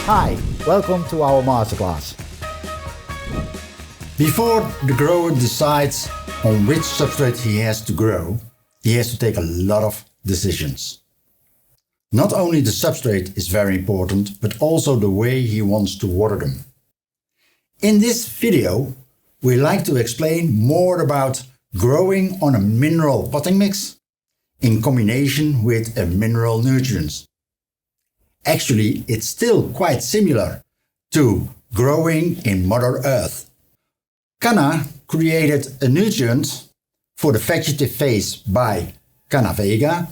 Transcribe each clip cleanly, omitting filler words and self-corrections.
Hi, welcome to our masterclass. Before the grower decides on which substrate he has to grow, he has to take a lot of decisions. Not only the substrate is very important, but also the way he wants to water them. In this video, we like to explain more about growing on a mineral potting mix in combination with a mineral nutrients. Actually, it's still quite similar to growing in Mother Earth. CANNA created a nutrient for the vegetative phase by CANNA vega,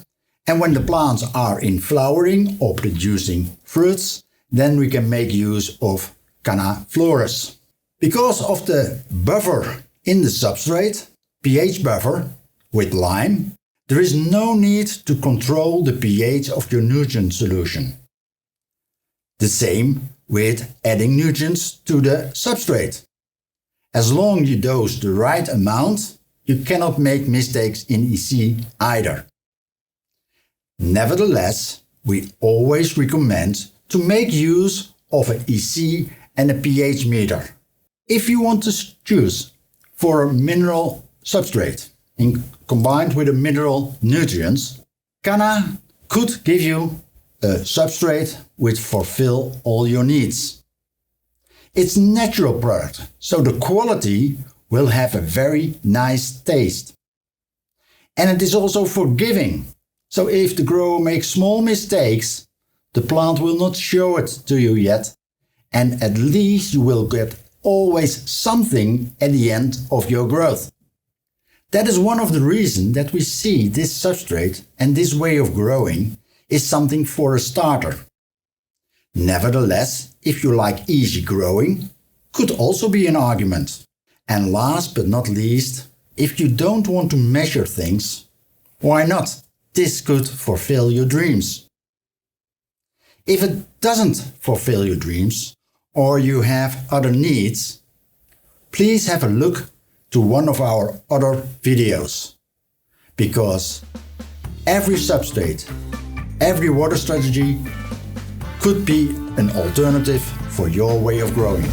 and when the plants are in flowering or producing fruits, then we can make use of CANNA flores. Because of the buffer in the substrate, pH buffer with lime, there is no need to control the pH of your nutrient solution. The same with adding nutrients to the substrate. As long as you dose the right amount, you cannot make mistakes in EC either. Nevertheless, we always recommend to make use of an EC and a pH meter. If you want to choose for a mineral substrate combined with a mineral nutrients, CANNA could give you a substrate which fulfill all your needs. It's natural product, so the quality will have a very nice taste. And it is also forgiving, so if the grower makes small mistakes, the plant will not show it to you yet, and at least you will get always something at the end of your growth. That is one of the reasons that we see this substrate and this way of growing is something for a starter. Nevertheless, if you like easy growing, could also be an argument. And last but not least, if you don't want to measure things, why not? This could fulfill your dreams. If it doesn't fulfill your dreams, or you have other needs, please have a look to one of our other videos. Because every substrate, every water strategy could be an alternative for your way of growing.